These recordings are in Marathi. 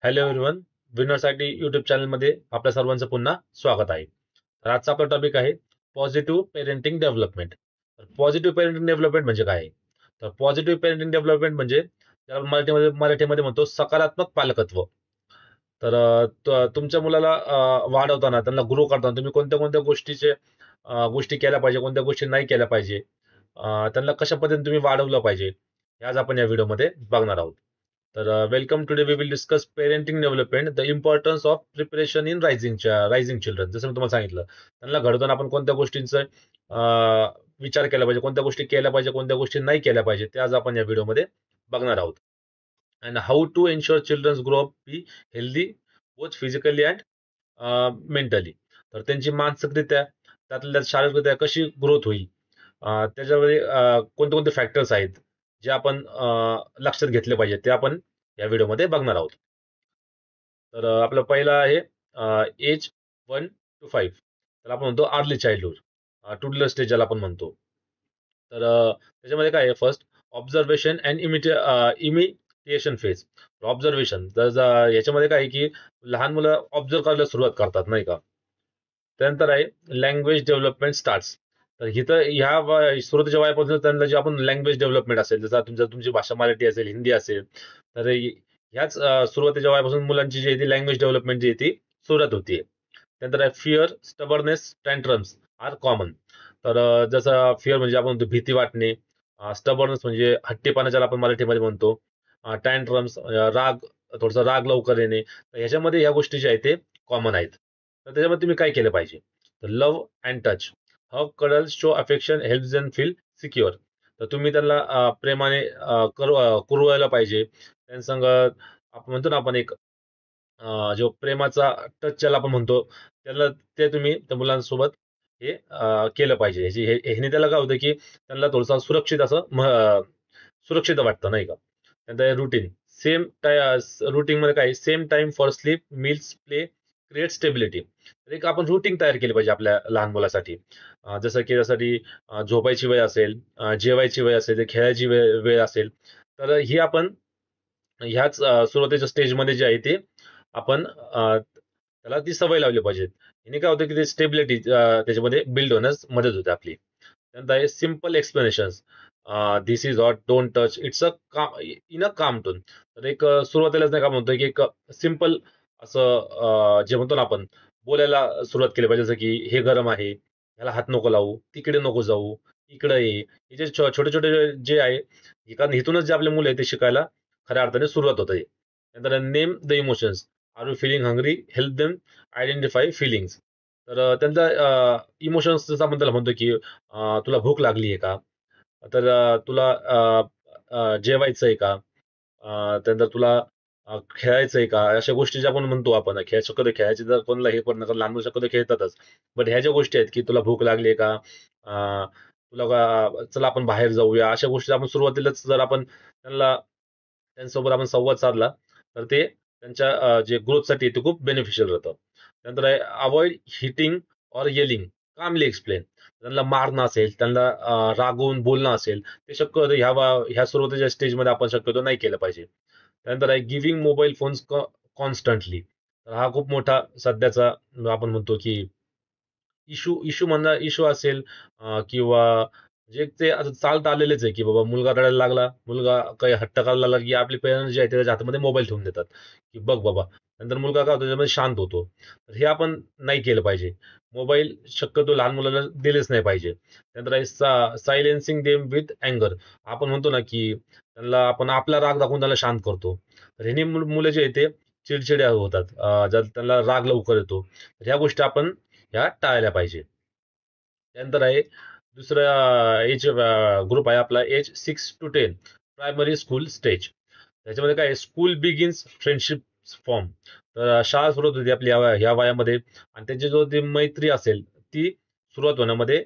Hello everyone. विनर्ससाठी युट्यूब चॅनलमध्ये आपल्या सर्वांचं पुन्हा स्वागत आहे. तर आजचा आपला टॉपिक आहे पॉझिटिव्ह पेरेंटिंग डेव्हलपमेंट. तर पॉझिटिव्ह पेरेंटिंग डेव्हलपमेंट म्हणजे काय आहे? तर पॉझिटिव्ह पेरेंटिंग डेव्हलपमेंट म्हणजे त्याला मराठीमध्ये म्हणतो सकारात्मक पालकत्व. तर तुमच्या मुलाला वाढवताना त्यांना ग्रो करताना तुम्ही कोणत्या कोणत्या गोष्टी केल्या पाहिजे, कोणत्या गोष्टी नाही केल्या पाहिजे, त्यांना कशा पद्धतीने तुम्ही वाढवलं पाहिजे, हे आज आपण या व्हिडिओमध्ये बघणार आहोत. तर welcome. Today we will discuss parenting development, the importance of preparation in raising children. जसं मी तुम्हाला सांगितलं, त्यांना घडवताना आपण कोणत्या गोष्टींचा विचार केला पाहिजे, कोणत्या गोष्टी केल्या पाहिजे, कोणत्या गोष्टी नाही केल्या पाहिजे, ते आज आपण या व्हिडिओमध्ये बघणार आहोत. And how to ensure childrens grow up be healthy both physically and mentally. तर त्यांची मानसिकरित्या त्यातल्या त्यात शारीरिकरित्या कशी ग्रोथ होईल, त्याच्यामध्ये कोणते कोणते फॅक्टर्स आहेत जे आपण लक्षात घेतले पाहिजे, ते आपण या व्हिडिओमध्ये बघणार आहोत. तर आपलं पहिलं आहे एज 1 to 5. तर आपण म्हणतो अर्ली चाइल्डहुड, टुडलर स्टेज ज्याला आपण म्हणतो. तर त्याच्यामध्ये काय आहे, first observation and imitation phase. Observation याच्यामध्ये काय आहे की लहान मुलं ऑब्झर्व करायला सुरुवात करतात, नाही का. त्यानंतर आहे लँग्वेज डेव्हलपमेंट स्टार्ट्स. तर इथं सुरुवातीच्या वयापासून त्यांना जे आपण लँग्वेज डेव्हलपमेंट असेल, जसं तुमची भाषा मराठी असेल, हिंदी असेल, तर ह्याच सुरुवातीच्या वयापासून मुलांची जी आहे ती लँग्वेज डेव्हलपमेंट जी आहे ती सुरुवात होतीये. त्यानंतर आहे fear, stubbornness, tantrums are common. तर जसं फिअर म्हणजे आपण म्हणतो भीती वाटणे, स्टबर्नेस म्हणजे हट्टीपणा ज्याला आपण मराठीमध्ये म्हणतो, टँट्रम्स राग, थोडासा राग लवकर येणे. तर ह्याच्यामध्ये ह्या गोष्टी ज्या आहेत ते कॉमन आहेत. तर त्याच्यामध्ये तुम्ही काय केलं पाहिजे, तर love and touch, hug, cuddles, show affection, helps them feel secure. तर तुम्ही त्यांना प्रेमाने कुरवायला पाहिजे. त्यांच्यासंग आपण म्हणतो ना, आपण एक जो प्रेमाचा टच ज्याला आपण म्हणतो, त्याला ते तुम्ही त्या मुलांसोबत हे केलं पाहिजे. ह्याने त्याला काय होतं की त्यांना थोडंसं सुरक्षित असं सुरक्षित वाटतं, नाही का. त्यानंतर रुटीन सेम रुटीन मध्ये काय, same time for sleep, meals, play, create stability. तर एक आपण रुटीन तयार केली पाहिजे आपल्या लहान मुलासाठी. जसं की त्यासाठी झोपायची वेळ असेल, जेवायची वेळ असेल, खेळायची वेळ असेल. तर ही आपण ह्याच सुरुवातीच्या स्टेजमध्ये जे आहे ते आपण त्याला ती सवय लावली पाहिजे. याने काय होतं की ते स्टेबिलिटी त्याच्यामध्ये बिल्ड होण्यास मदत होते आपली. त्यानंतर आहे simple explanations. This is hot, don't touch, it's a in a calm tone. तर एक सुरुवातीलाच नाही का म्हणतोय की एक सिम्पल असं जे म्हणतो ना आपण, बोलायला सुरुवात केली पाहिजे. जसं की हे गरम आहे, ह्याला हात नको लावू, तिकडे नको जाऊ, इकडे ये. हे जे छोटे छोटे जे आहे, कारण इथूनच जे आपले मुलं आहे ते शिकायला खऱ्या अर्थाने सुरुवात होत आहे. नंतर name the emotions. Are you feeling hungry, help them identify feelings. तर त्यांचा इमोशन्स जसं आपण त्याला म्हणतो की तुला भूक लागली आहे का, तर तुला जेवायचं आहे का, त्यानंतर तुला खेळायचंय का, अशा गोष्टी ज्या आपण म्हणतो, आपण शक्यतो खेळायची जर कोणाला हे पण नका, लहान मुलं शक्यतो खेळतातच. बट ह्या ज्या गोष्टी आहेत की तुला भूक लागली आहे का, तुला चला आपण बाहेर जाऊया, अशा गोष्टी आपण सुरुवातीलाच जर आपण त्यांच्यासोबत आपण संवाद साधला, तर ते त्यांच्या जे ग्रोथसाठी ते खूप बेनिफिशियल होतं. त्यानंतर आहे avoid hitting or yelling, calmly explain. त्यांना मारणं असेल, त्यांना रागवून बोलणं असेल, ते शक्यतो ह्या सुरुवातीच्या स्टेजमध्ये आपण शक्यतो नाही केलं पाहिजे. त्यानंतर आहे गिव्हिंग मोबाईल फोन्स कॉन्स्टंटली. तर हा खूप मोठा सध्याचा आपण म्हणतो की इशू म्हणा, इशू असेल किंवा जे ते आता चालत आलेलेच आहे की बाबा मुलगा रडायला लागला, मुलगा काही हट्ट करायला लागला की आपले पेरेंट्स जे आहेत ते त्याच्या हातामध्ये मोबाईल ठेवून देतात की बघ बाबा. नंतर मुलगा काय होतो, त्याच्यामध्ये शांत होतो. तर हे आपण नाही केलं पाहिजे. मोबाईल शक्यतो लहान मुलांना दिलेच नाही पाहिजे. त्यानंतर आहे सायलेन्सिंग देम विथ अँगर. आपण म्हणतो ना की त्यांना आपण आपला राग दाखवून त्याला शांत करतो. तर ह्याने मुलं जे आहे ते चिडचिड्या होतात, जर त्यांना राग लवकर येतो. तर ह्या गोष्टी आपण ह्या टाळल्या पाहिजे. त्यानंतर आहे दुसरा एज ग्रुप आहे आपला, age 6 to 10, primary school stage. त्याच्यामध्ये काय स्कूल बिगिन्स फ्रेंडशिप फॉर्म. तर शाळा सुरुवात होती आपली ह्या वयामध्ये, आणि त्याची जो ती मैत्री असेल ती सुरुवात होण्यामध्ये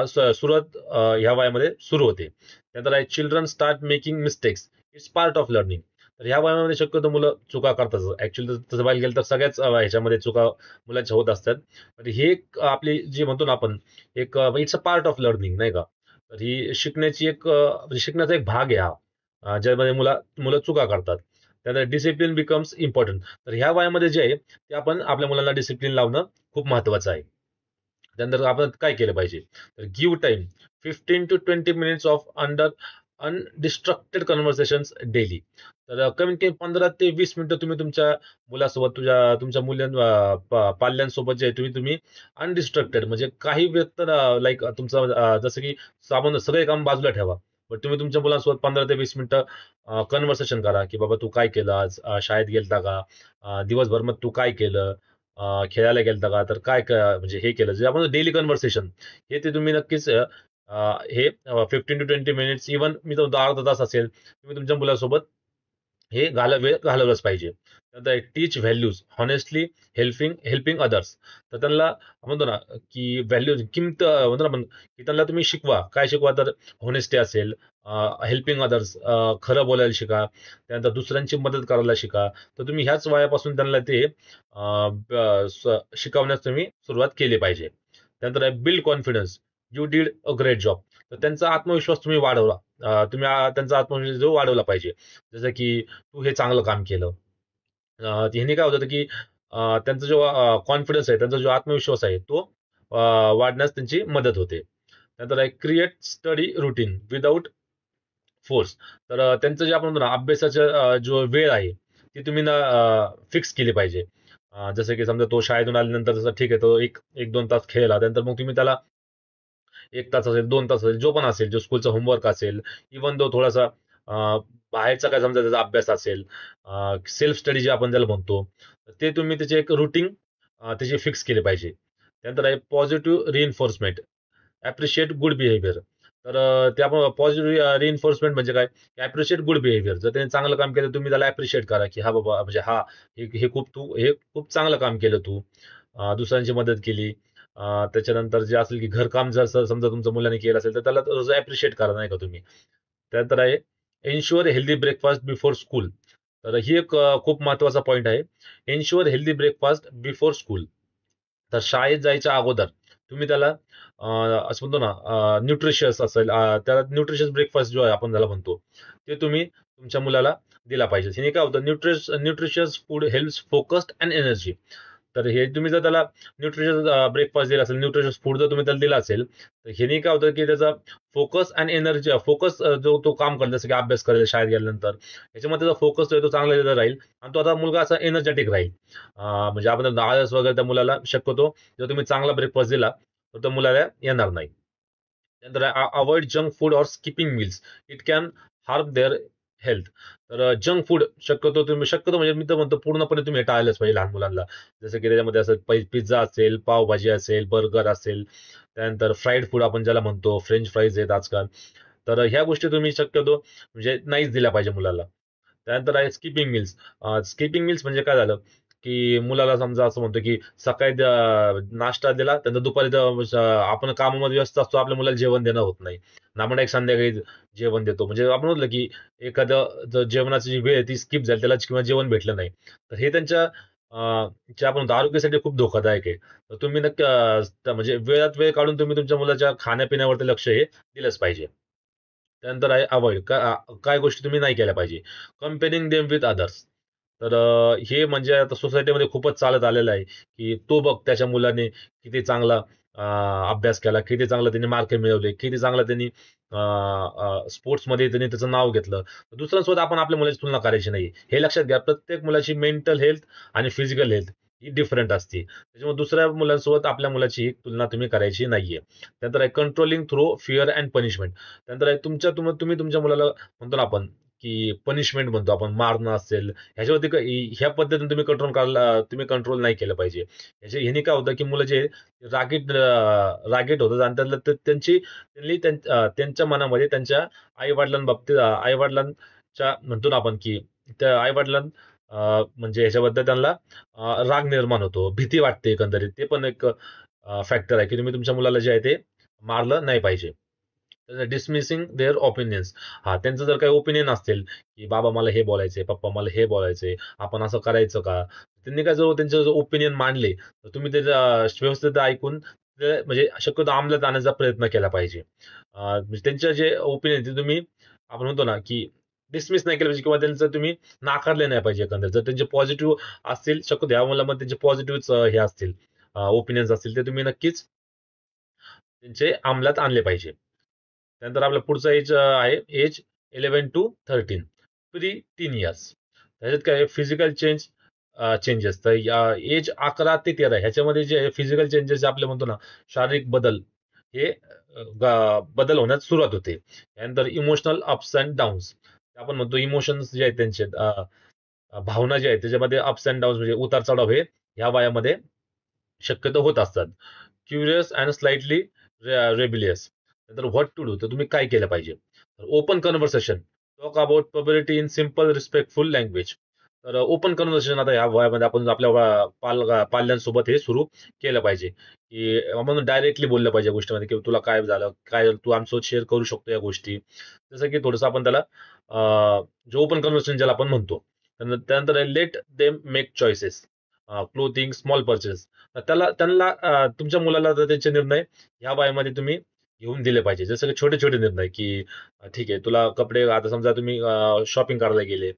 सुरुवात ह्या वयामध्ये सुरू होते. त्यानंतर आहे children start making mistakes, it's part of learning. तर ह्या वयामध्ये शक्यतो मुलं चुका करतात. ऍक्च्युअली तसं बघायला गेलं तर सगळ्याच ह्याच्यामध्ये चुका मुलांच्या होत असतात. तर हे एक आपली जी म्हणतो ना आपण, एक it's a part of learning, नाही का. तर ही शिकण्याची एक म्हणजे शिकण्याचा एक भाग आहे हा, ज्यामध्ये मुलं चुका करतात. त्यानंतर डिसिप्लिन बिकम्स इम्पॉर्टंट. तर ह्या वयामध्ये जे आहे ते आपण आपल्या मुलांना डिसिप्लिन लावणं खूप महत्वाचं आहे. त्यानंतर आपण काय केलं पाहिजे, तर give time 15 to 20 minutes of undistracted conversation daily. तर कमीत कमी 15 ते 20 मिनिटं तुम्ही तुमच्या मुलासोबत तुमच्या पाल्यांसोबत जे आहे तुम्ही तुम्ही अनडिस्ट्रक्टेड म्हणजे काही व्यक्त लाईक तुमचं जसं की सामान सगळे काम बाजूला ठेवा, पण तुम्ही तुमच्या मुलांसोबत 15 ते 20 मिनिटं कन्व्हर्सेशन करा की बाबा तू काय केलं आज, शाळेत गेलता का, दिवसभर मग तू काय केलं, खेळायला गेलता का, तर म्हणजे हे केलं जे आपण डेली कन्व्हर्सेशन हे ते तुम्ही नक्कीच हे 15 to 20 मिनिट्स इव्हन मी तर अर्धा तास असेल तुम्ही तुमच्या मुलासोबत हे वेळ घालवलंच पाहिजे. नंतर टीच व्हॅल्यूज हॉनेस्टली हेल्पिंग अदर्स. तर त्यांना म्हणतो ना की व्हॅल्यूज किंमत म्हणतो ना आपण की त्यांना तुम्ही शिकवा. काय शिकवा, तर होनेस्टी असेल, हेल्पिंग अदर्स, खरं बोलायला शिका, त्यानंतर दुसऱ्यांची मदत करायला शिका. तर तुम्ही ह्याच वयापासून त्यांना ते शिकवण्यास तुम्ही सुरुवात केली पाहिजे. त्यानंतर आहे build confidence, you did a great job. तर त्यांचा आत्मविश्वास तुम्ही वाढवला. तुम्ही त्यांचा आत्मविश्वास जो वाढवला पाहिजे. जसं की तू हे चांगलं काम केलं. ह्याने काय होतं की त्यांचा जो कॉन्फिडन्स आहे, त्यांचा जो आत्मविश्वास आहे तो अ, वाढण्यास त्यांची मदत होते. नंतर आहे create study routine without force. तर त्यांचं जे आपण म्हणतो ना अभ्यासाचा जो वेळ आहे ती तुम्ही ना फिक्स केली पाहिजे. जसं की समजा तो शाळेतून आल्यानंतर जसं ठीक आहे तो एक एक दोन तास खेळला, त्यानंतर मग तुम्ही त्याला 1 तास असेल, 2 तास असेल, जो पण असेल, जो स्कूलचा होमवर्क असेल, इव्हन तो थोडासा बाहेरचा काय समजा त्याचा अभ्यास असेल, सेल्फ स्टडी जे आपण त्याला म्हणतो, ते तुम्ही त्याचे एक रुटीन त्याची फिक्स केले पाहिजे. त्यानंतर आहे positive reinforcement, appreciate good behaviour. तर ते आपण पॉझिटिव्ह रिइन्फोर्समेंट म्हणजे काय? Appreciate good behaviour. जर त्याने चांगलं काम केलं, तुम्ही त्याला ॲप्रिशिएट करा, की "हां बाबा, म्हणजे हां, हे खूप चांगलं काम केलं तू. दुसऱ्यांची मदत केली." त्याच्यानंतर जे असेल, की घरकाम जर समजा तुमच्या मुलाने केलं असेल, तर त्याला रोज ॲप्रिशिएट करा, नाही का तुम्ही. त्यानंतर आहे ensure healthy breakfast before school. तर ही एक खूप महत्त्वाचा पॉइंट आहे. Ensure healthy breakfast before school. तर शाळेत जायच्या अगोदर तुम्ही त्याला असं म्हणतो ना न्यूट्रिशियस असेल, त्याला न्यूट्रिशियस ब्रेकफास्ट जो आहे आपण त्याला म्हणतो, ते तुम्ही तुमच्या मुलाला दिला पाहिजे. हिने काय होतं, nutritious food helps focused and energy. तर हे तुम्ही जर त्याला न्यूट्रिशियस ब्रेकफास्ट दिला असेल, न्यूट्रिशियस फूड जर तुम्ही त्याला दिला असेल, तर ह्याने काय होतं की त्याचा फोकस अँड एनर्जी जो तो काम करेल, जसं की अभ्यास करेल शाळेत गेल्यानंतर, ह्याच्यामध्ये त्याचा फोकस जो आहे तो चांगला तिथं राहील आणि तो आता मुलगा असा एनर्जेटिक राहील. म्हणजे आपण आळस वगैरे त्या मुलाला शक्यतो जर तुम्ही चांगला ब्रेकफास्ट दिला तर त्या मुलाला येणार नाही. त्यानंतर अवॉइड जंक फूड और skipping meals, it can harm their health. तर जंक फूड शक्यतो म्हणजे मी तर म्हणतो पूर्णपणे तुम्ही हे टाळलंच पाहिजे लहान मुलांना. जसं की त्याच्यामध्ये असं पिझ्झा असेल, पावभाजी असेल, बर्गर असेल, त्यानंतर फ्राईड फूड आपण ज्याला म्हणतो, फ्रेंच फ्राईज आहेत आजकाल. तर ह्या गोष्टी तुम्ही शक्यतो म्हणजे नाहीच दिल्या पाहिजे मुलाला. त्यानंतर आहे स्किपिंग मिल्स. स्किपिंग मिल्स म्हणजे काय झालं, की मुलाला समजा असं म्हणतो, की सकाळी नाश्ता दिला, त्यानंतर दुपारी आपण कामामध्ये व्यस्त असतो, आपल्या मुलाला जेवण देणं होत नाही. आणि आपण एक संध्याकाळी जेवण देतो. म्हणजे आपण म्हटलं, की एखादं जर जेवणाची जी वेळ आहे ती स्किप झाली, त्याला किंवा जेवण भेटलं नाही. तर हे त्यांच्या जे आपण म्हणतो आरोग्यासाठी खूप धोकादायक आहे. तर तुम्ही नक्की म्हणजे वेळात वेळ काढून तुम्ही तुमच्या मुलाच्या खाण्यापिण्यावरती लक्ष हे दिलंच पाहिजे. त्यानंतर आहे अव्हॉइड काय गोष्टी तुम्ही नाही केल्या पाहिजे. कंपेअरिंग देम विथ अदर्स. तर हे म्हणजे आता सोसायटीमध्ये खूपच चालत आलेलं आहे, की तो बघ त्याच्या मुलाने किती चांगला अभ्यास केला, किती चांगलं त्यांनी मार्क मिळवले, किती चांगलं त्यांनी स्पोर्ट्समध्ये त्यांनी त्याचं नाव घेतलं. दुसऱ्यांसोबत आपण आपल्या मुलाची तुलना करायची नाही. हे लक्षात घ्या, प्रत्येक मुलाची मेंटल हेल्थ आणि फिजिकल हेल्थ ही डिफरंट असते. त्याच्यामुळे दुसऱ्या मुलांसोबत आपल्या मुलाची ही तुलना तुम्ही करायची नाहीये. त्यानंतर आहे controlling through fear and punishment. त्यानंतर आहे तुम्ही तुमच्या मुलाला म्हणतो ना आपण, की पनिशमेंट म्हणतो आपण, मारणं असेल, ह्याच्यावरती ह्या पद्धतीने तुम्ही कंट्रोल नाही केलं पाहिजे. ह्याने काय होतं, की मुलं जे रागीट होतात आणि त्यांच्या मनामध्ये त्यांच्या आई-वडिलांबाबतीत आई-वडिलांच्या म्हणतो ना आपण, की त्या आई-वडिलां म्हणजे ह्याच्याबद्दल त्यांना राग निर्माण होतो, भीती वाटते एकंदरीत. ते पण एक फॅक्टर आहे, की तुम्ही तुमच्या मुलाला जे आहे ते मारलं नाही पाहिजे. Dismissing their opinions. हां, त्यांचं जर काही ओपिनियन असतील, की "बाबा मला हे बोलायचंय, पप्पा मला हे बोलायचंय, आपण असं करायचं का?" त्यांनी काय जो त्यांचे ओपिनियन मांडले, तर तुम्ही त्याचं व्यवस्थित ऐकून ते म्हणजे शक्यतो अंमलात आणण्याचा प्रयत्न केला पाहिजे. म्हणजे त्यांचे जे ओपिनियन ते तुम्ही आपण म्हणतो ना, की डिसमिस नाही केलं पाहिजे किंवा त्यांचं तुम्ही नाकारले नाही पाहिजे एकंदरीत. जर त्यांचे पॉझिटिव्ह असतील, शक्यतो ह्या मुलामध्ये त्यांचे पॉझिटिव्ह हे असतील, ओपिनियन्स असतील, ते तुम्ही नक्कीच त्यांचे अंमलात आणले पाहिजे. त्यानंतर आपला पुढचा एज आहे age 11 to 13, pre teen years. त्याच्यात काय फिजिकल चेंजेस. तर एज 11 ते 13 ह्याच्यामध्ये जे फिजिकल चेंजेस आपले म्हणतो ना, शारीरिक बदल, हे बदल होण्यास सुरुवात होते. त्यानंतर इमोशनल अप्स अँड डाऊन्स, आपण म्हणतो इमोशन्स जे आहेत त्यांचे, भावना जे आहेत त्याच्यामध्ये अप्स अँड डाऊन्स म्हणजे उतार चढाव हे ह्या वयामध्ये शक्यतो होत असतात. Curious and slightly rebellious. नंतर व्हॉट टू डू, तर तुम्ही काय केलं पाहिजे. Open conversation, talk about popularity in simple respectful language. तर ओपन कन्व्हर्सेशन आता ह्या वयामध्ये आपण आपल्या पाल्यांसोबत हे सुरू केलं पाहिजे, की आपण डायरेक्टली बोललं पाहिजे गोष्टीमध्ये, की तुला काय झालं, काय तू आमच्यासोबत शेअर करू शकतो या गोष्टी. जसं की थोडंसं आपण त्याला जे ओपन कन्व्हर्सेशन ज्याला आपण म्हणतो. त्यानंतर let them make choices, clothing, small purchase. त्यांना तुमच्या मुलाला तर त्यांचे निर्णय ह्या वयामध्ये तुम्ही घेऊन दिले पाहिजे. जसं की छोटे छोटे निर्णय, की ठीक आहे तुला कपडे, आता समजा तुम्ही शॉपिंग करायला गेले,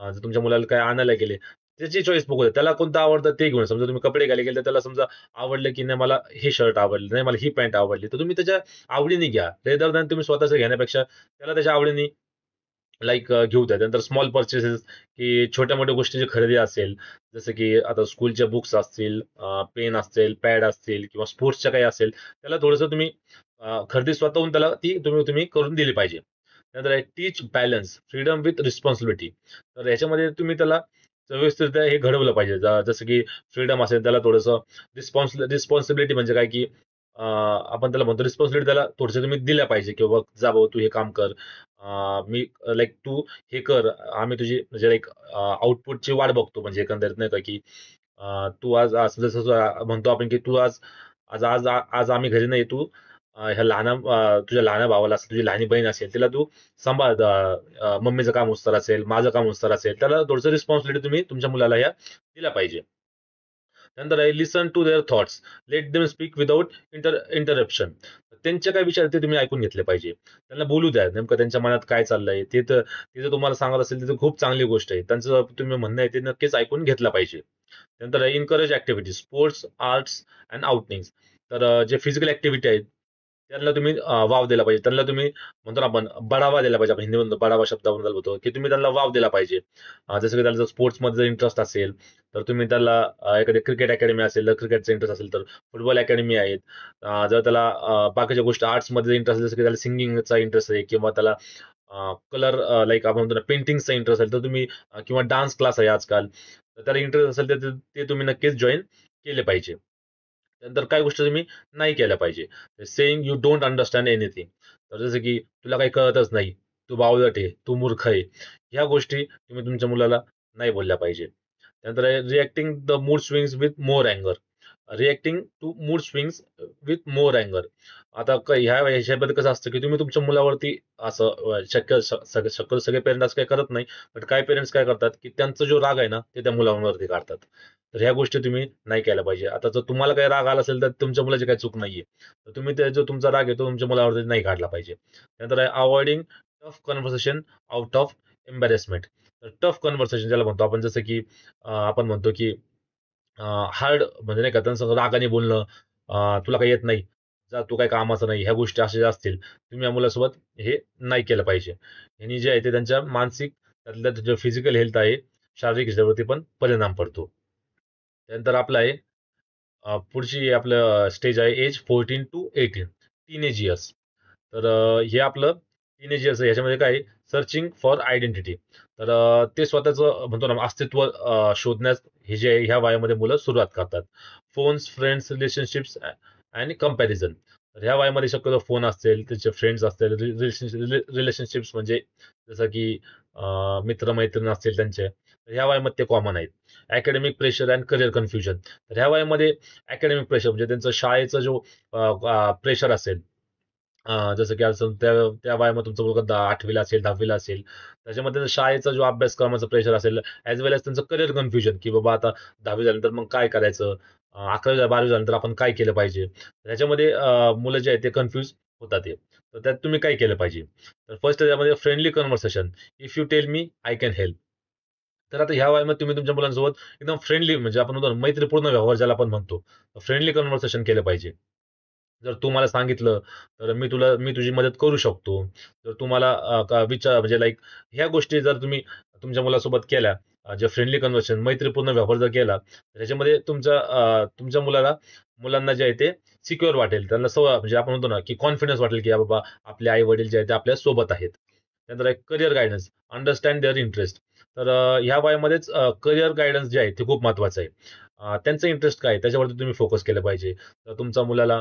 जर तुमच्या मुलाला काय आणायला गेले, त्याची चॉईस बघू द्या. त्याला कोणतं आवडतं ते घेऊन. समजा तुम्ही कपडे घ्यायला गेले, तर त्याला समजा आवडलं की नाही, मला हे शर्ट आवडलं, नाही मला ही पॅन्ट आवडली, तर तुम्ही त्याच्या आवडीने घ्या. रेदर दॅन तुम्ही स्वतःच घेण्यापेक्षा त्याला त्याच्या आवडीने घेऊ द्या. त्यानंतर स्मॉल परचेसेस, की छोट्या मोठ्या गोष्टीची खरेदी असेल, जसं की आता स्कूलच्या बुक्स असतील, पेन असतील, पॅड असतील किंवा स्पोर्ट्सच्या काही असेल, त्याला थोडंसं तुम्ही खरेदी स्वतःहून त्याला ती तुम्ही तुम्ही करून दिली पाहिजे. त्यानंतर टीच बॅलन्स, फ्रीडम विथ रिस्पॉन्सिबिलिटी. तर याच्यामध्ये तुम्ही त्याला व्यवस्थित हे घडवलं पाहिजे. जसं की फ्रीडम असेल, त्याला थोडंसं रिस्पॉन्सिबिलिटी म्हणजे काय, की आपण त्याला म्हणतो रिस्पॉन्सिबिलिटी, त्याला थोडंसं तुम्ही दिल्या पाहिजे, की बाबा जा भाऊ तू हे काम कर, मी तू हे कर, आम्ही तुझी म्हणजे आउटपुटची वाट बघतो, म्हणजे एकंदरीत नाही का, की तू आज आज जसं म्हणतो आपण, की तू आज आज आज आज आम्ही घरी नाही, तू तुझ्या लहान भावाला असेल, तुझी लहानी बहीण असेल, तिला तू सांभाळ. मम्मीचं काम उस्तर असेल, माझं काम उस्तर असेल, त्याला थोडंसं रिस्पॉन्सिबिलिटी तुम्ही तुमच्या मुलाला ह्या दिल्या पाहिजे. त्यानंतर आहे listen to their thoughts, let them speak without interruption. त्यांचे काय विचार ते तुम्ही ऐकून घेतले पाहिजे. त्यांना बोलू द्या, नेमकं त्यांच्या मनात काय चाललंय ते जर तुम्हाला सांगत असेल तर खूप चांगली गोष्ट आहे. त्यांचं तुम्ही म्हणणं आहे ते नक्कीच ऐकून घेतलं पाहिजे. त्यानंतर encourage activity, sports, arts and outings. तर जे फिजिकल ऍक्टिव्हिटी आहेत त्यांना तुम्ही वाव दिला पाहिजे. त्यांना तुम्ही म्हणतो ना आपण बढावा दिला पाहिजे. आपण हिंदी म्हणतो बढावा शब्दाबद्दल बोलतो, की तुम्ही त्यांना वाव दिला पाहिजे. जसं की त्याला जर स्पोर्ट्समध्ये जर इंटरेस्ट असेल, तर तुम्ही त्याला एखादी क्रिकेट अकॅडमी असेल, तर क्रिकेटचा इंटरेस्ट असेल तर फुटबॉल अकॅडमी आहेत. जर त्याला बाकीच्या गोष्टी आर्ट्समध्ये इंटरेस्ट असेल, जसं की त्याला सिंगिंगचा इंटरेस्ट आहे किंवा त्याला कलर आपण म्हणतो ना पेंटिंगचा इंटरेस्ट असेल, तर तुम्ही किंवा डान्स क्लास आहे आजकाल, तर त्याला इंटरेस्ट असेल तर ते तुम्ही नक्कीच जॉईन केले पाहिजे. त्यानंतर काही गोष्टी तुम्ही नाही केल्या पाहिजे. Saying you don't understand anything. तर जसं की तुला काही कळतच नाही, तू बावळट आहे, तू मूर्ख आहे, ह्या गोष्टी तुम्ही तुमच्या मुलाला नाही बोलल्या पाहिजे. त्यानंतर reacting the mood swings with more अँगर. Reacting to mood swings with more अँगर. आता ह्या ह्याच्यामध्ये कसं असतं, की तुम्ही तुमच्या मुलावरती असं शक्यतो सगळे पेरेंट असं काही करत नाही, पण काही पेरेंट्स काय करतात, की त्यांचा जो राग आहे ना ते त्या मुलांवरती काढतात. तर ह्या गोष्टी तुम्ही नाही केल्या पाहिजे. आता जर तुम्हाला काही राग आला असेल तर तुमच्या मुलाची काही चूक नाहीये, तर तुम्ही ते जो तुमचा राग आहे तो तुमच्या मुलावरती नाही काढला पाहिजे. त्यानंतर avoiding tough conversation out of embarrassment. तर टफ कन्व्हर्सेशन ज्याला म्हणतो आपण, जसं की आपण म्हणतो की हार्ड म्हणजे नाही का, त्यांचं रागाने बोलणं, तुला काही येत नाही, जा तू काही कामाचं नाही, ह्या गोष्टी अशा ज्या असतील, तुम्ही या मुलासोबत हे नाही केलं पाहिजे. यांनी जे आहे ते त्यांच्या मानसिक, त्यातल्या जो फिजिकल हेल्थ आहे, शारीरिक ह्याच्यावरती पण परिणाम पडतो. त्यानंतर आपलं आहे पुढची आपलं स्टेज आहे एज 14 to 18, टीनेज इयर्स. तर हे आपलं टीनेज इयर्स आहे. ह्याच्यामध्ये काय आहे, सर्चिंग फॉर आयडेंटिटी. तर ते स्वतःचं म्हणतो ना अस्तित्व शोधण्यास हे जे आहे ह्या वयामध्ये मुलं सुरुवात करतात. फोन्स, फ्रेंड्स, रिलेशनशिप्स आणि कंपॅरिझन. तर ह्या वयामध्ये शक्यतो फोन असतील, त्याचे फ्रेंड्स असतील, रिलेशनशिप्स म्हणजे जसं की मित्र-मैत्रीण असतील त्यांचे, तर ह्या वयामध्ये ते कॉमन आहेत. Academic pressure and career confusion. तर ह्या वयामध्ये अकॅडमिक प्रेशर म्हणजे त्यांचं शाळेचा जो प्रेशर असेल, जसं की असं त्या त्या वयामध्ये तुमचा मुलगा 8वीला असेल, 10वीला असेल, त्याच्यामध्ये शाळेचा जो अभ्यासक्रमाचा प्रेशर असेल, ॲज वेल एज त्यांचं करिअर कन्फ्युजन, की बाबा आता 10वी झाल्यानंतर मग काय करायचं, 11वी 12वी झाल्यानंतर आपण काय केलं पाहिजे. त्याच्यामध्ये मुलं जे आहेत ते कन्फ्यूज होतात ते. तर त्यात तुम्ही काय केलं पाहिजे? तर फर्स्ट त्यामध्ये friendly conversation. If you tell me I can help. तर आता ह्या वयामध्ये तुम्ही तुमच्या मुलांसोबत एकदम फ्रेंडली म्हणजे आपण म्हणतो ना, मैत्रीपूर्ण व्यवहार ज्याला आपण म्हणतो. फ्रेंडली कन्व्हर्सेशन केलं पाहिजे. जर तू मला सांगितलं, तर मी तुझी मदत करू शकतो. जर तुम्हाला विचार म्हणजे लाइक ह्या गोष्टी जर तुम्ही तुमच्या मुलासोबत केल्या, जे फ्रेंडली कन्व्हर्सेशन, मैत्रीपूर्ण व्यवहार जर केला, तर त्याच्यामध्ये तुमच्या मुलांना जे आहे ते सिक्युअर वाटेल. त्यांना म्हणजे आपण म्हणतो ना, की कॉन्फिडन्स वाटेल, की बाबा आपले आई-वडील जे आहेत ते आपल्या सोबत आहेत. त्यानंतर एक career guidance, understand their interest. तर ह्या वयामध्येच करियर गाईडन्स जे आहे ते खूप महत्त्वाचं आहे. त्यांचं इंटरेस्ट काय आहे त्याच्यावरती तुम्ही फोकस केलं पाहिजे. तर तुमच्या मुलाला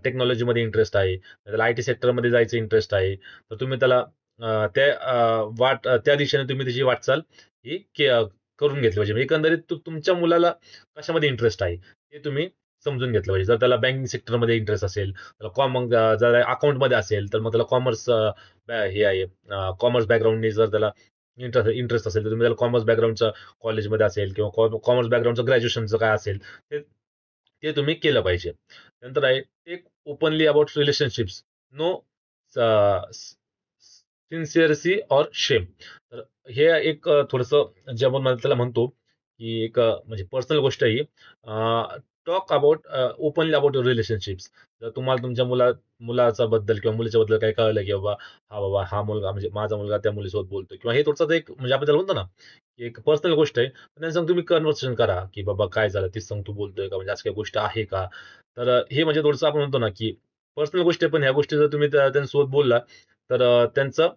टेक्नॉलॉजीमध्ये इंटरेस्ट आहे, त्याला आय-टी सेक्टरमध्ये जायचं इंटरेस्ट आहे, तर तुम्ही त्याला त्या दिशेने तुम्ही त्याची वाटचाल ही करून घेतली पाहिजे. म्हणजे एकंदरीत तुमच्या मुलाला कशामध्ये इंटरेस्ट आहे, हे तुम्ही समजून घेतलं पाहिजे. जर त्याला बँकिंग सेक्टरमध्ये इंटरेस्ट असेल, त्याला मग जर अकाउंटमध्ये असेल, तर मग त्याला हे आहे कॉमर्स बॅकग्राऊंडने जर त्याला इंटरेस्ट असेल, तर तुम्ही त्याला कॉमर्स बॅकग्राऊंडचं कॉलेजमध्ये असेल किंवा कॉमर्स बॅकग्राऊंडचं ग्रॅज्युएशनचं काय असेल, ते ते तुम्ही केलं पाहिजे. नंतर आहे take openly about relationships. No sincerity or shame. तर हे एक थोडंसं जे आपण त्याला म्हणतो, की एक म्हणजे पर्सनल गोष्ट आहे ही. Talk about openly about your relationships. जर तुम्हाला तुमच्या मुलाचा बद्दल किंवा मुलीच्या बद्दल काही कळलं, की बाबा हा मुलगा म्हणजे माझा मुलगा त्या मुलीसोबत बोलतोय किंवा हे थोडंसं एक म्हणजे आपण त्याला म्हणतो ना, की एक पर्सनल गोष्ट आहे. पण त्यांना सांग तुम्ही कन्व्हर्सेशन करा, की बाबा काय झालं तीच सांग तू बोलतोय का म्हणजे असं काही गोष्ट आहे का? तर हे म्हणजे थोडंसं आपण म्हणतो ना, की पर्सनल गोष्ट आहे पण ह्या गोष्टी जर तुम्ही त्यांच्यासोबत बोलला, तर त्यांचं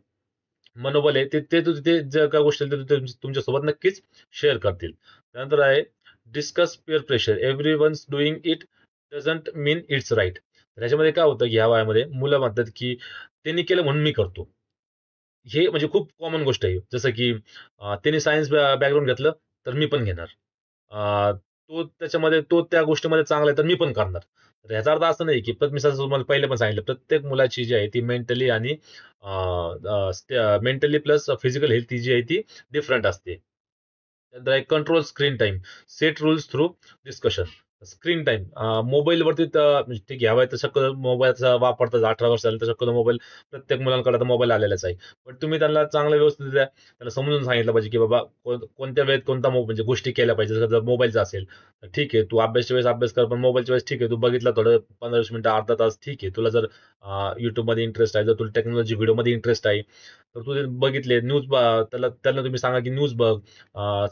मनोबल आहे ते ज्या काही गोष्टी आहेत ते तुमच्यासोबत नक्कीच शेअर करतील. त्यानंतर आहे discuss peer pressure. Everyone's doing it doesn't mean it's right. त्याच्यामध्ये काय होतं, की ह्या वयामध्ये मुलं म्हणतात, की त्यांनी केलं म्हणून मी करतो. हे म्हणजे खूप कॉमन गोष्ट आहे. जसं की त्याने सायन्स बॅकग्राऊंड घेतलं, तर मी पण घेणार. तो त्या गोष्टीमध्ये चांगला आहे, तर मी पण करणार. तर ह्याचा अर्थ असा नाही, की मी जसं तुम्हाला पहिले पण सांगितलं, प्रत्येक मुलाची जी आहे ती मेंटली आणि मेंटली प्लस फिजिकल हेल्थ जी आहे ती डिफरंट असते. त्यानंतर एक control screen time. Set rules through discussion. Screen time मोबाईलवरती तर म्हणजे ठीक आहे, हवाय तर शक्यतो मोबाईलचा वापरतात 18 वर्ष झाले तर शक्यतो मोबाईल प्रत्येक मुलांकडे आता मोबाईल आलेलाच आहे. पण तुम्ही त्यांना चांगलं व्यवस्थित द्या. त्याला समजून सांगितलं पाहिजे, की बाबा कोणत्या वेळेत कोणता जर गोष्टी केल्या पाहिजे. जर मोबाईलचा असेल, तर ठीक आहे, तू अभ्यासच्या वेळेस अभ्यास कर, पण मोबाईलच्या वेळेस ठीक आहे, तू बघितला थोडं 15-20 मिनिटं, अर्धा तास ठीक आहे. तुला जर YouTubeमध्ये इंटरेस्ट आहे, जर तुला टेक्नॉलॉजी व्हिडिओमध्ये इंटरेस्ट आहे, तर तू ते बघितले न्यूज त्याला तुम्ही सांगा, की न्यूज बघ.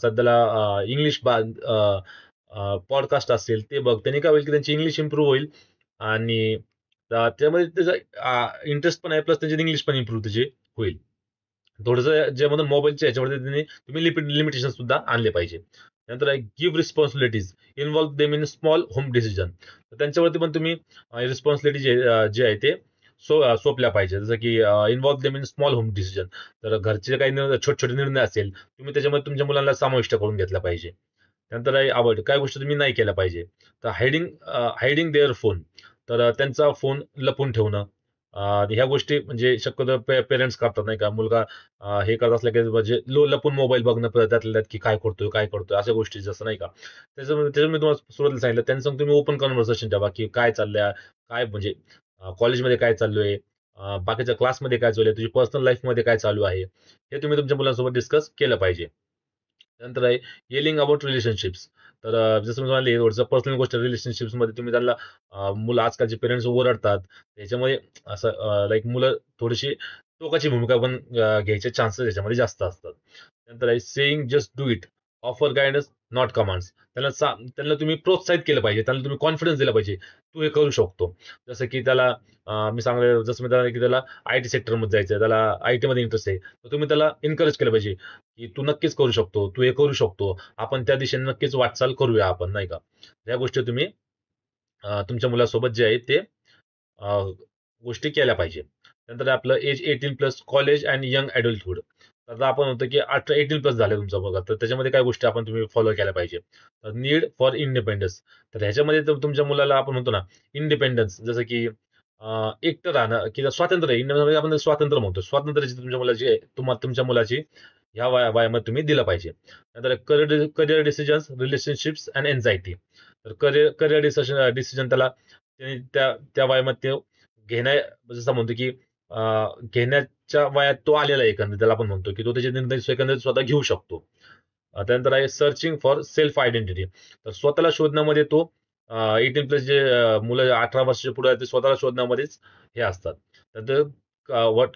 सध्याला इंग्लिश पॉडकास्ट असेल ते बघ. त्याने काय होईल, की त्यांची इंग्लिश इम्प्रूव्ह होईल आणि त्यामध्ये त्याचा इंटरेस्ट पण आहे, प्लस त्याची इंग्लिश पण इम्प्रूव्ह त्याची होईल. थोडंसं जे म्हणून मोबाईलच्या ह्याच्यावरती तुम्ही लिमिटेशन सुद्धा आणले पाहिजे. नंतर give responsibilities, involve them in small home decision. तर त्यांच्यावरती पण तुम्ही रिस्पॉन्सिबिलिटी जे आहे ते सोपल्या पाहिजे. जसं की involve them in small home decision. तर घरचे काही छोटे छोटे निर्णय असेल, तुम्ही त्याच्यामध्ये तुमच्या मुलांना समाविष्ट करून घेतला पाहिजे. त्यानंतर आहे आवड. काय गोष्टी तुम्ही नाही केल्या पाहिजे. तर हायडिंग देअर फोन. तर त्यांचा फोन लपून ठेवणं. ह्या गोष्टी म्हणजे शक्यतो पेरेंट्स करतात नाही का. मुलगा हे करत असलं की म्हणजे लपून मोबाईल बघणं त्यातल्या त्यात की काय करतोय अशा गोष्टी जसं नाही का. त्याच्यामुळे मी तुम्हाला सुरुवातीला सांगितलं त्यांचं तुम्ही ओपन कन्व्हर्सेशन ठेवा की काय चाललंय, काय म्हणजे कॉलेजमध्ये काय चालू आहे, बाकीच्या क्लासमध्ये काय चालू आहे, तुझी पर्सनल लाईफमध्ये काय चालू आहे, हे तुम्ही तुमच्या मुलांसोबत डिस्कस केलं पाहिजे. त्यानंतर आहे येलिंग अबाउट रिलेशनशिप्स. तर जसं मी म्हणाले थोडंसं पर्सनल गोष्ट रिलेशनशिप्समध्ये तुम्ही त्यांना मुलं आजकालचे पेरेंट्स ओरडतात. त्याच्यामुळे असं लाईक मुलं थोडीशी टोकाची भूमिका पण घ्यायचे चान्सेस याच्यामध्ये जास्त असतात. नंतर आहे saying just do it. Offer guidance not commands. त्यांना तुम्ही प्रोत्साहित केलं पाहिजे. त्यांना तुम्ही कॉन्फिडन्स दिला पाहिजे. तू हे करू शकतो. जसं की त्याला मी सांगलं जसं मी त्याला की त्याला आय-टी सेक्टरमध्ये जायचं आहे, त्याला आय-टीमध्ये इंटरेस्ट आहे. तर तुम्ही त्याला एन्करेज केलं पाहिजे. की तू नक्कीच करू शकतो, तू हे करू शकतो. आपण त्या दिशेने नक्कीच वाटचाल करूया आपण, नाही का? या गोष्टी तुम्ही तुमच्या मुलासोबत जे आहे ते अ, गोष्टी केल्या पाहिजे. नंतर आपलं age 18 plus college and young adulthood. तर आता आपण म्हणतो की 18 प्लस झाले तुमचा बघा, तर त्याच्यामध्ये काय गोष्टी आपण तुम्ही फॉलो केल्या पाहिजे. तर नीड फॉर इंडिपेंडन्स. तर ह्याच्यामध्ये तर तुमच्या मुलाला आपण म्हणतो ना, इंडिपेंडन्स जसं की एकटं राहणं किंवा स्वातंत्र्य. इंडिपेंडन्स आपण स्वातंत्र्य म्हणतो. स्वातंत्र्याची तुमच्या मुलाची तुमच्या मुलाची ह्या वयामध्ये तुम्ही दिलं पाहिजे. नंतर career decisions, relationships and anxiety. तर करिअर डिसिजन त्याला त्या त्या वयामध्ये घेण्या जसं म्हणतो की घेण्याच्या वयात तो आलेला आहे एकंदरीत, त्याला आपण म्हणतो की तो त्याचे निर्णय एकंदरीत स्वतः घेऊ शकतो. त्यानंतर आहे सर्चिंग फॉर सेल्फ आयडेंटिटी. तर स्वतःला शोधण्यामध्ये तो 18 प्लस जे मुलं 18 वर्षाच्या पुढे ते स्वतःला शोधण्यामध्येच हे असतात. तर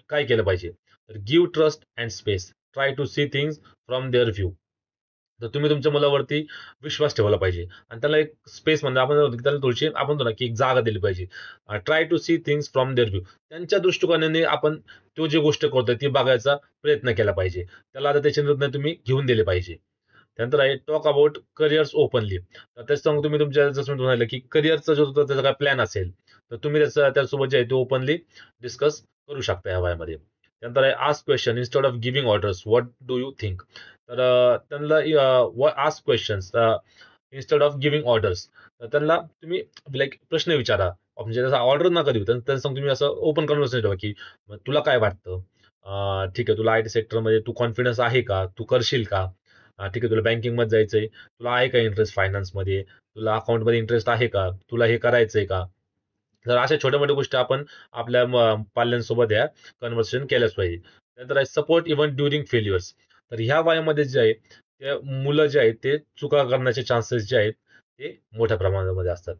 काय केलं पाहिजे? तर give trust and space. Try to see things from their view. तर तुम्ही तुमच्या मुलावरती विश्वास ठेवला पाहिजे आणि त्याला एक स्पेस म्हणजे आपण त्याला थोडीशी आपण म्हणतो ना की एक जागा दिली पाहिजे. Try to see things from their view. त्यांच्या दृष्टिकोनाने आपण तो जी गोष्ट करतोय ती बघायचा प्रयत्न केला पाहिजे. त्याला आता त्याचे निर्णय तुम्ही घेऊन दिले पाहिजे. त्यानंतर आहे टॉक अबाउट करिअर्स ओपनली. तर त्याच्यामुळे तुम्ही तुमच्या जसं मी तुम्हाला की करिअरचा जो त्याचा काय प्लॅन असेल तर तुम्ही त्यासोबत जे आहे ते ओपनली डिस्कस करू शकता या वयामध्ये. त्यानंतर आहे ask question instead of giving orders. What do you think? तर त्यांना ask questions instead of giving orders. तर त्यांना तुम्ही लाईक प्रश्न विचारा. म्हणजे जसं ऑर्डर नका देऊ. त्यांना सांग तुम्ही असं ओपन कन्व्हर्सेशन ठेवा की तुला काय वाटतं? ठीक आहे, तुला आयटी सेक्टरमध्ये तू कॉन्फिडन्स आहे का? तू करशील का? ठीक आहे, तुला बँकिंग मध्ये जायचंय, तुला आहे का इंटरेस्ट फायनान्समध्ये, तुला अकाउंटमध्ये इंटरेस्ट आहे का, तुला हे करायचंय का? तर अशा छोट्या मोठ्या गोष्टी आपण आपल्या पाल्यांसोबत या कन्व्हर्सेशन केल्याच पाहिजे. त्यानंतर आहे सपोर्ट इव्हन ड्युरिंग फेल्युअर्स. तर ह्या वयामध्ये जे आहे ते मुलं जे आहेत ते चुका करण्याचे चान्सेस जे आहेत ते मोठ्या प्रमाणामध्ये असतात.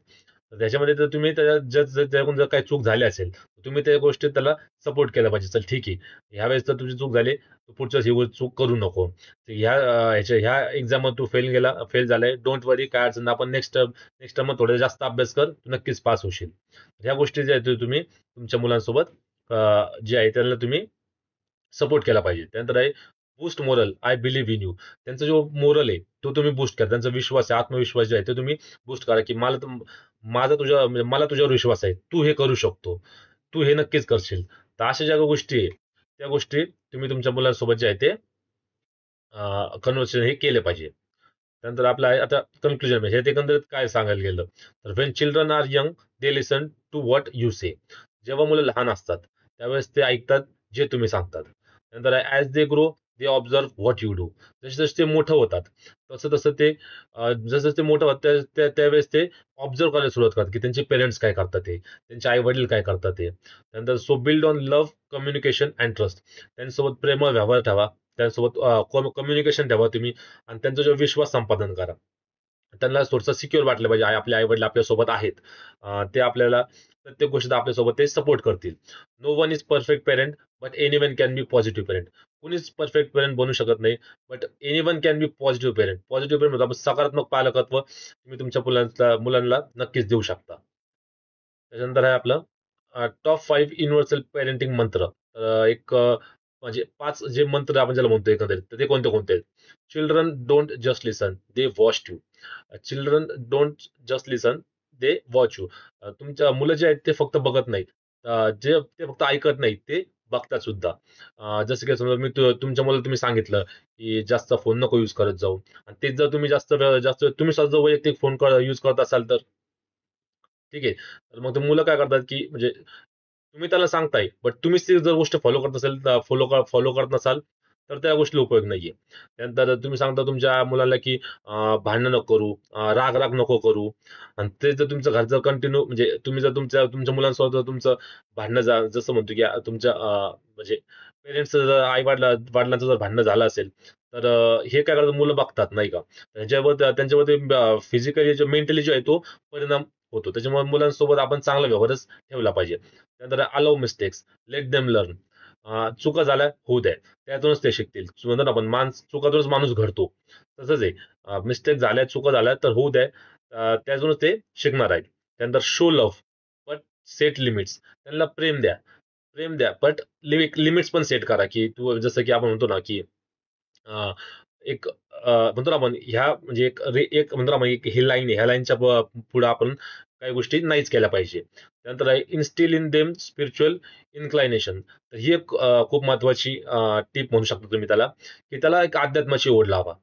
तर त्याच्यामध्ये तर तुम्ही त्याच्याकडून जर काही चूक झाली असेल तर तुम्ही त्या गोष्टीत त्याला सपोर्ट केला पाहिजे. चल ठीक आहे, ह्यावेळेस तर तुझी चूक झाली, तू पुढच्या ही चूक करू नको. तर ह्या एक्झाम तू फेल झालाय, डोंट वरी, काय अडचण नाही. आपण नेक्स्ट टर्म थोडं जास्त अभ्यास कर, तू नक्कीच पास होशील. ह्या गोष्टी ज्या आहेत ते तुम्ही तुमच्या मुलांसोबत जे आहे त्यांना तुम्ही सपोर्ट केला पाहिजे. त्यानंतर आहे boost moral, I believe in you. त्यांचा जो मोरल आहे तो तुम्ही बूस्ट करा. त्यांचा विश्वास आहे, आत्मविश्वास जे आहे ते तुम्ही बूस्ट करा की म्हणजे मला तुझ्यावर विश्वास आहे, तू हे करू शकतो, तू हे नक्कीच करशील. तर अशा ज्या गोष्टी आहे त्या गोष्टी तुम्ही तुमच्या मुलांसोबत जे आहे ते कन्व्हर्सेशन हे केले पाहिजे. त्यानंतर आपलं आहे आता कन्क्लुजन. हे एकंदरीत काय सांगायला गेलं तर when children are young they listen to what you say. जेव्हा मुलं लहान असतात त्यावेळेस ते ऐकतात जे तुम्ही सांगतात. नंतर as they grow they observe what you do. जसे जसे ते मोठं होतात तसं तसं ते जसं ते मोठं होतात त्यावेळेस ते ऑब्झर्व करायला सुरुवात करतात की त्यांचे पेरेंट्स काय करतात ते, त्यांचे आई वडील काय करतात ते. त्यानंतर so build on love, communication and trust. त्यांच्यासोबत प्रेमळ व्यवहार ठेवा, त्यांसोबत कम्युनिकेशन ठेवा तुम्ही आणि त्यांचा जो विश्वास संपादन करा. त्यांना थोडंसं सिक्युअर वाटलं पाहिजे, आपले आई वडील आपल्यासोबत आहेत. ते आपल्याला प्रत्येक गोष्टीत आपल्यासोबत ते सपोर्ट करतील. No one is perfect parent but any one can be positive parent. कुणीच परफेक्ट पेरेंट बनू शकत नाही, but any one can be positive parent. Positive parent म्हणजे आपण सकारात्मक पालकत्व तुम्ही तुमच्या मुलांना नक्कीच देऊ शकता. त्याच्यानंतर आहे आपलं टॉप 5 युनिव्हर्सल पेरेंटिंग मंत्र. म्हणजे 5 जे मंत्र आपण ज्याला म्हणतो एकंदरीत, तर ते कोणते कोणते आहेत? Children don't just listen, they watch you. Children don't just listen, they watch you. तुमच्या मुलं जे आहेत ते फक्त बघत नाहीत, जे ते फक्त ऐकत नाहीत, ते बघतात सुद्धा. जसं की समजा तुमच्या मुलाला तुम्ही सांगितलं की जास्त फोन नको यूज करत जाऊ, आणि तेच जर तुम्ही जास्त तुम्ही स्वतः वैयक्तिक फोन यूज करत असाल तर ठीक आहे. तर मग ते मुलं काय करतात की म्हणजे तुम्ही त्याला सांगताय, बट तुम्हीच ती जर गोष्ट फॉलो करत असेल, फॉलो करत नसाल, तर त्या गोष्टीला उपयोग नाहीये. त्यानंतर तुम्ही सांगता तुमच्या मुलाला की भांडणं नको करू, राग राग नको करू, आणि ते जर तुमचं घर जर कंटिन्यू म्हणजे तुम्ही जर तुमच्या मुलांसोबत जर तुमचं भांडणं जसं म्हणतो की तुमच्या म्हणजे पेरेंट्स जर वडिलांचं जर भांडणं झालं असेल, तर हे काय करतात मुलं बघतात नाही का, त्यांच्यावरती फिजिकली मेंटली जो आहे तो परिणाम होतो. त्याच्यामुळे मुलांसोबत आपण चांगला व्यवहारच ठेवला पाहिजे. त्यानंतर allow mistakes, let them learn. चुका झाल्या होऊ द्या, त्यातूनच ते शिकतील. म्हणतो ना आपण चुकातूनच माणूस घडतो, तसंच आहे. मिस्टेक झाल्या, चुका झाल्या तर होऊ द्या, त्यातूनच ते शिकणार आहेत. त्यानंतर show love but set limits. त्यांना प्रेम द्या बट लिमिट्स पण सेट करा. की तू जसं की आपण म्हणतो ना की अ, एक म्हणतो ना आपण ह्या म्हणजे एक म्हणतो ना आपण ही लाईन आहे, ह्या लाईनच्या पुढे आपण काही गोष्टी नाहीच केल्या पाहिजे. त्यानंतर आहे इन्स्टिल इन देम स्पिरिच्युअल इन्क्लायनेशन. तर ही एक खूप महत्वाची टीप म्हणू शकतो तुम्ही त्याला, की त्याला एक अध्यात्माची ओढ लावा.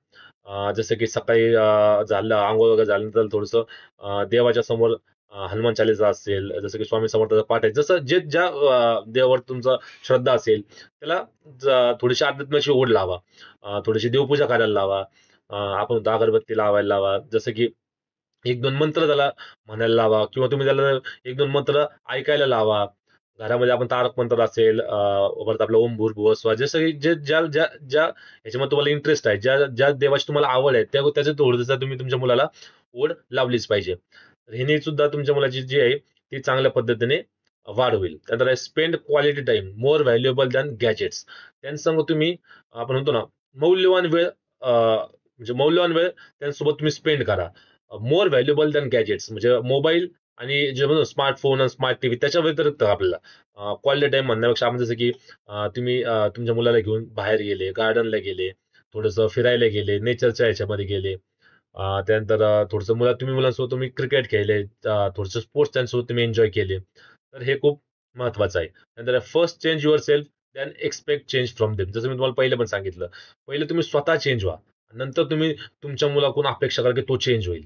जसं की सकाळी झालं आंघोळ वगैरे झाल्यानंतर थोडंसं देवाच्या समोर हनुमान चालीसा असेल, जसं की स्वामी समर्थाचा पाठ आहे, जसं ज्या देवावर तुमचा श्रद्धा असेल त्याला थोडीशी अध्यात्माची ओढ लावा. थोडीशी देवपूजा करायला लावा. आपण म्हणतो अगरबत्ती लावायला लावा. जसं की एक दोन मंत्र त्याला म्हणायला लावा, किंवा तुम्ही त्याला एक दोन मंत्र ऐकायला लावा. घरामध्ये आपण तारक मंत्र असेल, परत आपलं ओम भूर्भुवः स्वः, जे सगळे जे ज्या ज्या ज्या ह्याच्यामध्ये तुम्हाला इंटरेस्ट आहे, ज्या ज्या देवाची तुम्हाला आवड आहे, त्याच्या थोडंसं तुम्ही तुमच्या मुलाला ओढ लावलीच पाहिजे. तर ह्याने सुद्धा तुमच्या मुलाची जी आहे ती चांगल्या पद्धतीने वाढ होईल. त्यानंतर spend quality time more valuable than gadgets. त्यांच्यासंग तुम्ही आपण म्हणतो ना मौल्यवान वेळ, म्हणजे मौल्यवान वेळ त्यांच्यासोबत तुम्ही स्पेंड करा. मोर व्हॅल्युएबल दॅन गॅजेट्स म्हणजे मोबाईल आणि जे म्हणतो स्मार्टफोन आणि स्मार्ट टीव्ही त्याच्या व्यतिरिक्त आपल्याला क्वालिटी टाइम म्हणण्यापेक्षा आपण जसं की तुम्ही तुमच्या मुलाला घेऊन बाहेर गेले, गार्डनला गेले, थोडंसं फिरायला गेले, नेचरच्या ह्याच्यामध्ये गेले, त्यानंतर थोडंसं तुम्ही मुलांसोबत तुम्ही क्रिकेट खेळले, थोडंसं स्पोर्ट्स त्यांच्यासोबत तुम्ही एन्जॉय केले, तर हे खूप महत्वाचं आहे. नंतर first change your self than expect change from them. जसं मी तुम्हाला पहिले पण सांगितलं, पहिले तुम्ही स्वतः चेंज व्हा, नंतर तुम्ही तुमच्या मुलाकडून अपेक्षा करा की तो चेंज होईल.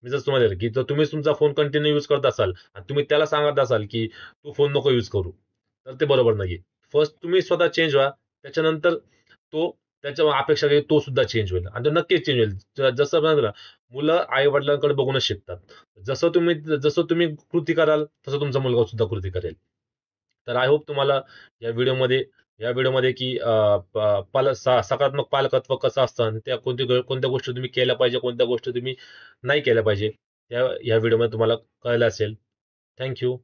मी जसं तुम्हाला की जर तुम्ही तुमचा फोन कंटिन्यू युज करत असाल आणि तुम्ही त्याला सांगत असाल की तू फोन नको युज करू, तर ते बरोबर नाही. फर्स्ट तुम्ही स्वतः चेंज व्हा, त्याच्यानंतर तो त्याच्या अपेक्षा काही तो सुद्धा चेंज होईल आणि तो नक्कीच चेंज होईल. जसं म्हणलं, मुलं आई वडिलांकडे बघूनच शिकतात. जसं तुम्ही कृती कराल तसं तुमचा मुलगा सुद्धा कृती करेल. तर आय होप तुम्हाला या व्हिडिओमध्ये या व्हिडिओमध्ये की सकारात्मक पालकत्व कसं असतं आणि त्या कोणत्या गोष्टी तुम्ही केल्या पाहिजे, कोणत्या गोष्टी तुम्ही नाही केल्या पाहिजे, या व्हिडिओमध्ये तुम्हाला कळलं असेल. थँक्यू.